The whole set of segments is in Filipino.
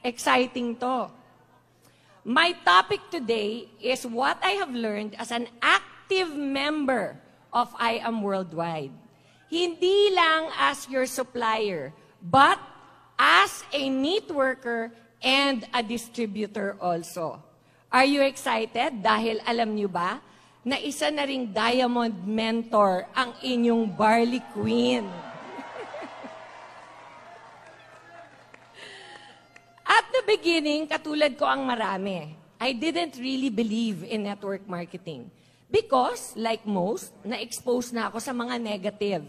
Exciting to. My topic today is what I have learned as an active member of I Am Worldwide. Hindi lang as your supplier, but as a meat worker and a distributor also. Are you excited? Dahil alam niyo ba, na isa na ring diamond mentor ang inyong Barley Queen. At the beginning, katulad ko ang marami, I didn't really believe in network marketing. Because, like most, na-expose na ako sa mga negative.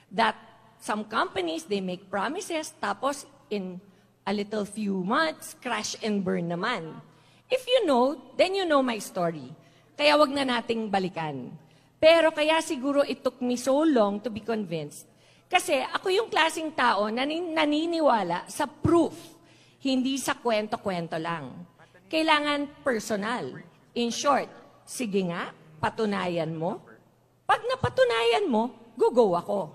That some companies, they make promises, tapos in a little few months, crash and burn naman. If you know, then you know my story. Kaya wag na nating balikan. Pero kaya siguro it took me so long to be convinced. Kasi ako yung klaseng tao na naniniwala sa proof. Hindi sa kwento-kwento lang. Kailangan personal. In short, sige nga, patunayan mo. Pag napatunayan mo, go ako.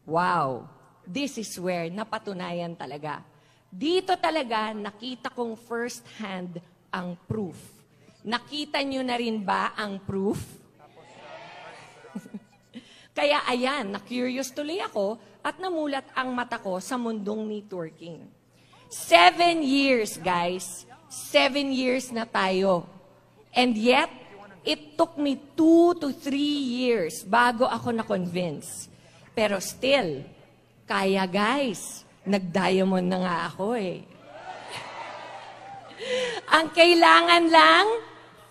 Wow, this is where napatunayan talaga. Dito talaga nakita kong first hand ang proof. Nakita nyo na rin ba ang proof? Kaya ayan, na-curious tuloy ako at namulat ang mata ko sa mundong networking. 7 years, guys. 7 years na tayo. And yet, it took me 2 to 3 years bago ako na-convince. Pero still, kaya guys, nag-diamond na nga ako eh. Ang kailangan lang,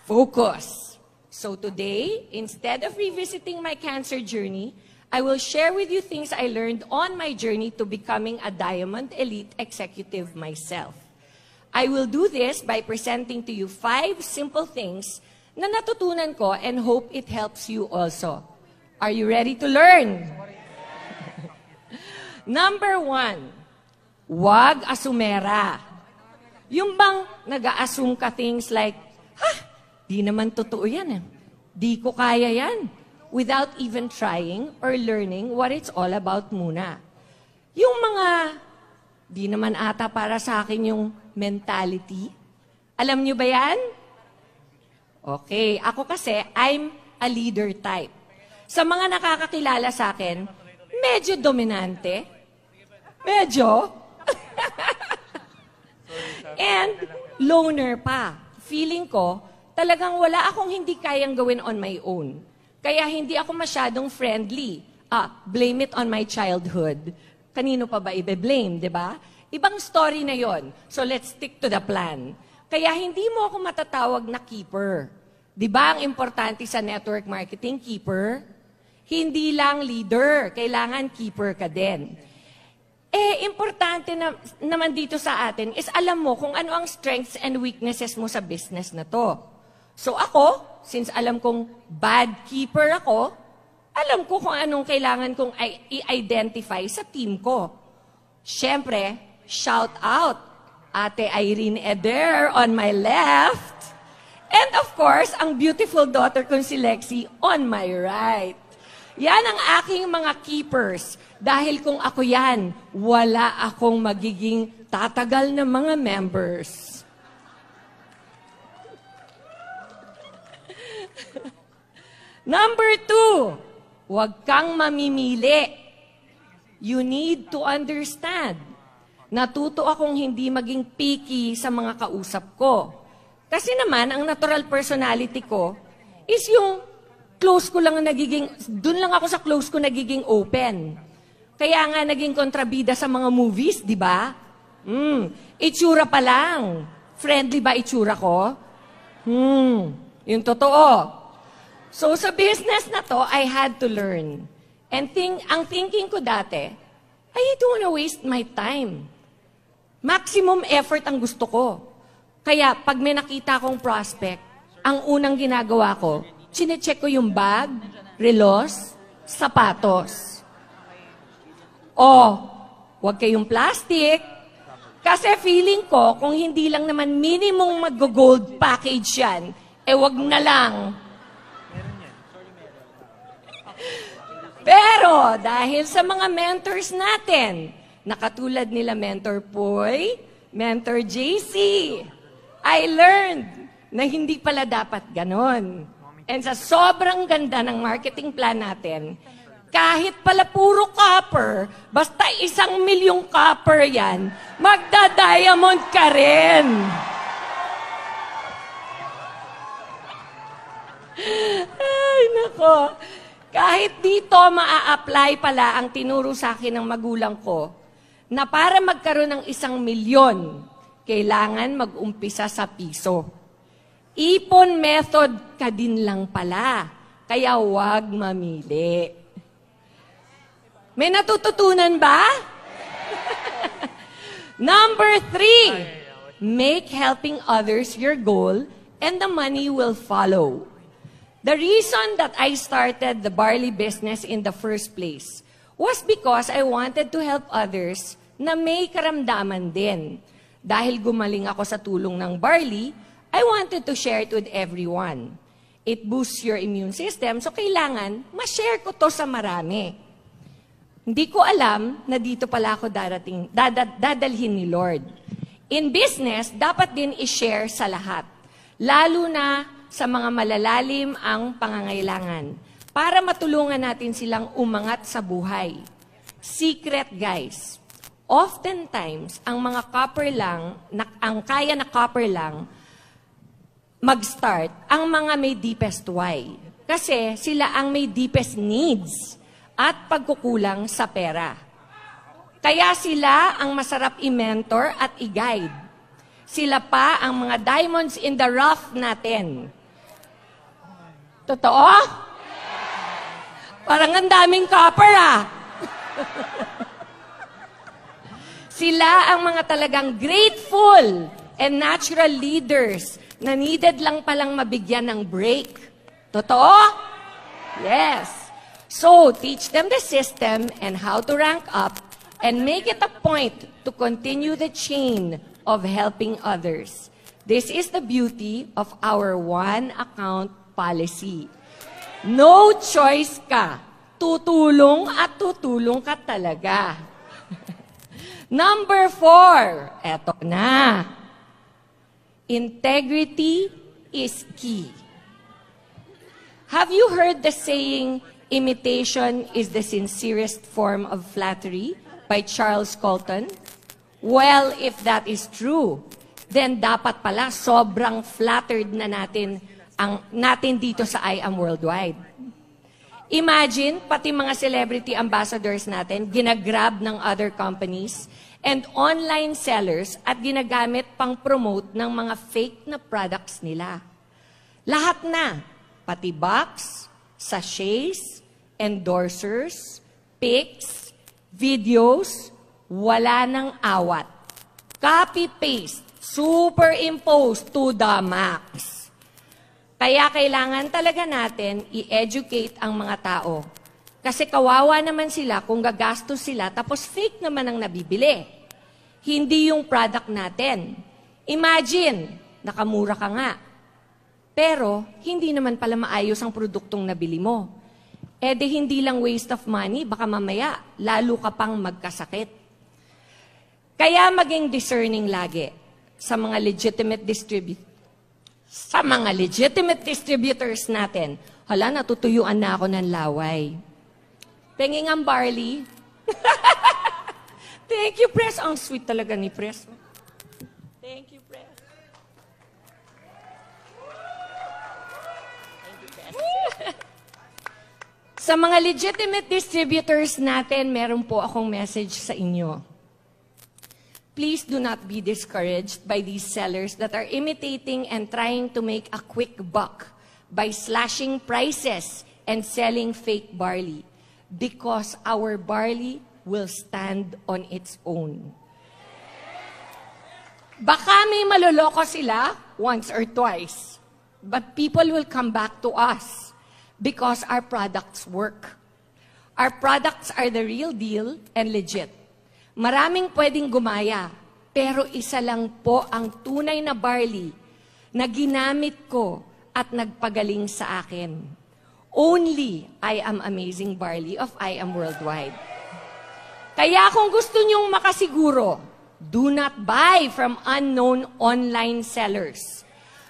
focus. So today, instead of revisiting my cancer journey, I will share with you things I learned on my journey to becoming a Diamond Elite Executive myself. I will do this by presenting to you 5 simple things na natutunan ko and hope it helps you also. Are you ready to learn? Number 1, wag asumera. Yung bang nag-a-assume ka things like, di naman totoo yan eh. Di ko kaya yan. Without even trying or learning what it's all about muna. Yung mga, di naman ata para sa akin yung mentality. Alam nyo ba yan? Okay, ako kasi, I'm a leader type. Sa mga nakakakilala sa akin, medyo dominante. Medyo. And loner pa. Feeling ko, talagang wala akong hindi kayang gawin on my own. Kaya hindi ako masyadong friendly. Blame it on my childhood. Kanino pa ba ibe-blame, di ba? Ibang story na yon. So let's stick to the plan. Kaya hindi mo ako matatawag na keeper. Di ba ang importante sa network marketing, keeper? Hindi lang leader, kailangan keeper ka din. Importante naman dito sa atin is alam mo kung ano ang strengths and weaknesses mo sa business na to. So ako, since alam kong bad keeper ako, alam ko kung anong kailangan kong i-identify sa team ko. Siyempre, shout out, Ate Irene Eder on my left. And of course, ang beautiful daughter kong si Lexi on my right. Yan ang aking mga keepers. Dahil kung ako yan, wala akong magiging tatagal na mga members. Number 2, huwag kang mamimili. You need to understand. Natuto akong hindi maging picky sa mga kausap ko. Kasi naman, ang natural personality ko is yung close ko lang nagiging, dun lang ako sa close ko nagiging open. Kaya nga naging kontrabida sa mga movies, di ba? Itsura pa lang. Friendly ba itsura ko? Yung totoo. So sa business na to, I had to learn. And ang thinking ko dati, I don't wanna waste my time. Maximum effort ang gusto ko. Kaya pag may nakita kong prospect, ang unang ginagawa ko, chinecheck ko yung bag, relos, sapatos. Huwag kayong plastic. Kasi feeling ko, kung hindi lang naman minimum mag-gold package yan, wag na lang. Pero dahil sa mga mentors natin, na katulad nila Mentor Poy, Mentor JC, I learned na hindi pala dapat ganon. And sa sobrang ganda ng marketing plan natin, kahit pala puro copper, basta 1,000,000 copper yan, magda-diamond ka rin. Ay, nako. Kahit dito maa-apply pala ang tinuro sa akin ng magulang ko, na para magkaroon ng 1,000,000, kailangan mag-umpisa sa piso. Ipon method ka din lang pala, kaya huwag mamili. May natututunan ba? Number 3, make helping others your goal and the money will follow. The reason that I started the barley business in the first place was because I wanted to help others na may karamdaman din. Dahil gumaling ako sa tulong ng barley, I wanted to share it with everyone. It boosts your immune system, so kailangan ma-share ko to sa marami. Hindi ko alam na dito pala ako dadalhin ni Lord. In business, dapat din i-share sa lahat. Lalo na sa mga malalalim ang pangangailangan para matulungan natin silang umangat sa buhay. Secret, guys. Oftentimes, ang mga copper lang, ang kaya na copper lang, mag-start ang mga may deepest why. Kasi sila ang may deepest needs at pagkukulang sa pera. Kaya sila ang masarap i-mentor at i-guide. Sila pa ang mga diamonds in the rough natin. Totoo? Parang ang daming copper Sila ang mga talagang grateful and natural leaders na needed lang palang mabigyan ng break. Totoo? Yes. So, teach them the system and how to rank up and make it a point to continue the chain of helping others. This is the beauty of our one account policy. No choice ka. Tutulong at tutulong ka talaga. Number 4, eto na. Integrity is key. Have you heard the saying, imitation is the sincerest form of flattery by Charles Colton? Well, if that is true, then dapat pala sobrang flattered na natin dito sa I Am Worldwide. Imagine, pati mga celebrity ambassadors natin, ginagrab ng other companies and online sellers at ginagamit pang promote ng mga fake na products nila. Lahat na, pati box, sachets, endorsers, pics, videos, wala nang awat. Copy-paste, superimpose to the max. Kaya kailangan talaga natin i-educate ang mga tao. Kasi kawawa naman sila kung gagastos sila tapos fake naman ang nabibili. Hindi yung product natin. Imagine, nakamura ka nga. Pero hindi naman pala maayos ang produktong nabili mo. Eh di hindi lang waste of money, baka mamaya lalo ka pang magkasakit. Kaya maging discerning lagi sa mga legitimate distributors natin. Hala, natutuyuan na ako ng laway. Penging ang barley. Thank you, Pres. Ang sweet talaga ni Pres. Thank you, Pres. Thank you, Pres. Sa mga legitimate distributors natin, meron po akong message sa inyo. Please do not be discouraged by these sellers that are imitating and trying to make a quick buck by slashing prices and selling fake barley. Because our barley will stand on its own. Baka may maloloko sila once or twice, but people will come back to us because our products work. Our products are the real deal and legit. Maraming pwedeng gumaya, pero isa lang po ang tunay na barley na ginamit ko at nagpagaling sa akin. Only I Am Amazing Barley of I Am Worldwide. Kaya kung gusto nyong makasiguro Do not buy from unknown online sellers.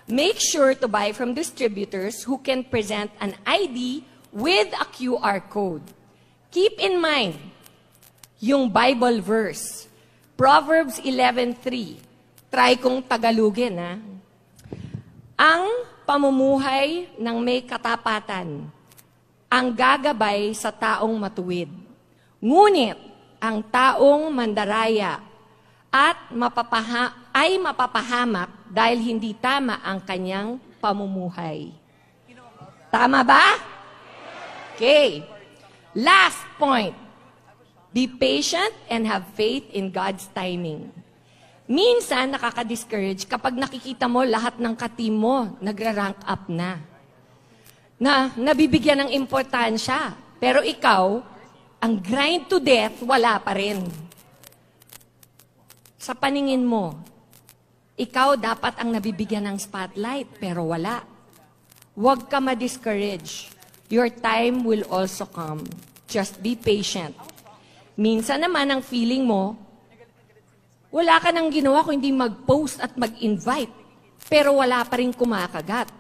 Make sure to buy from distributors who can present an ID with a QR code. Keep in mind yung Bible verse, Proverbs 11:3. Try kong Tagalogin, ha? Ang pamumuhay ng may katapatan ang gagabay sa taong matuwid. Ngunit ang taong mandaraya at mapapahamak dahil hindi tama ang kanyang pamumuhay. Tama ba? Okay. Last point. Be patient and have faith in God's timing. Minsan, nakaka-discourage kapag nakikita mo lahat ng ka-team mo nagra-rank up na. Na nabibigyan ng importansya. Pero ikaw, ang grind to death, wala pa rin. Sa paningin mo, ikaw dapat ang nabibigyan ng spotlight, pero wala. Huwag ka ma-discourage. Your time will also come. Just be patient. Minsan naman ang feeling mo, wala ka nang ginawa kung hindi mag-post at mag-invite, pero wala pa rin kumakagat.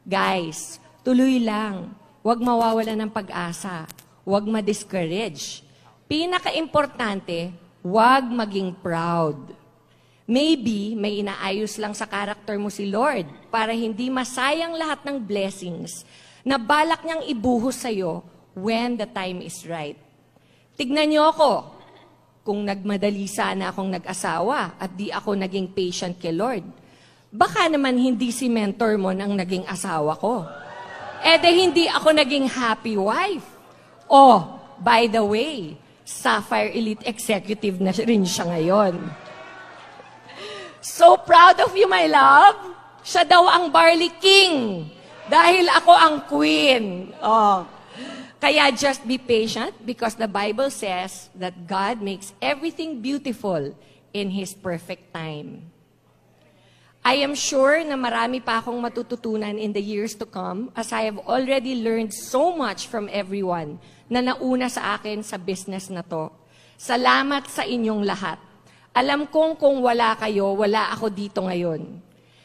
Guys, tuloy lang. Huwag mawawala ng pag-asa. Huwag ma-discourage. Pinaka-importante, huwag maging proud. Maybe may inaayos lang sa karakter mo si Lord para hindi masayang lahat ng blessings na balak niyang ibuhos sa'yo when the time is right. Tignan niyo ako. Kung nagmadali sana akong nag-asawa at di ako naging patient kay Lord, baka naman hindi si mentor mo nang naging asawa ko. Eh de hindi ako naging happy wife. Oh, by the way, Sapphire Elite Executive na rin siya ngayon. So proud of you, my love. Siya daw ang Barley King dahil ako ang Queen. Oh. Kaya just be patient because the Bible says that God makes everything beautiful in His perfect time. I am sure na marami pa akong matututunan in the years to come as I have already learned so much from everyone na nauna sa akin sa business na to. Salamat sa inyong lahat. Alam kong kung wala kayo, wala ako dito ngayon.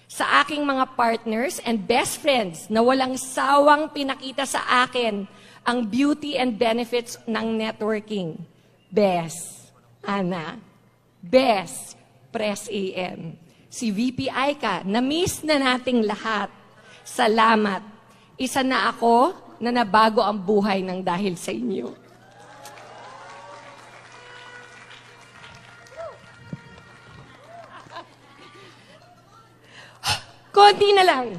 Sa aking mga partners and best friends na walang sawang pinakita sa akin ang beauty and benefits ng networking. Bes, Ana, Bes, Press AM. Si VP Aika, na-miss na nating lahat. Salamat. Isa na ako na nabago ang buhay ng dahil sa inyo. Konti na lang.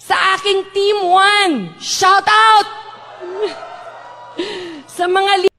Sa aking Team 1, shout out! Sa mga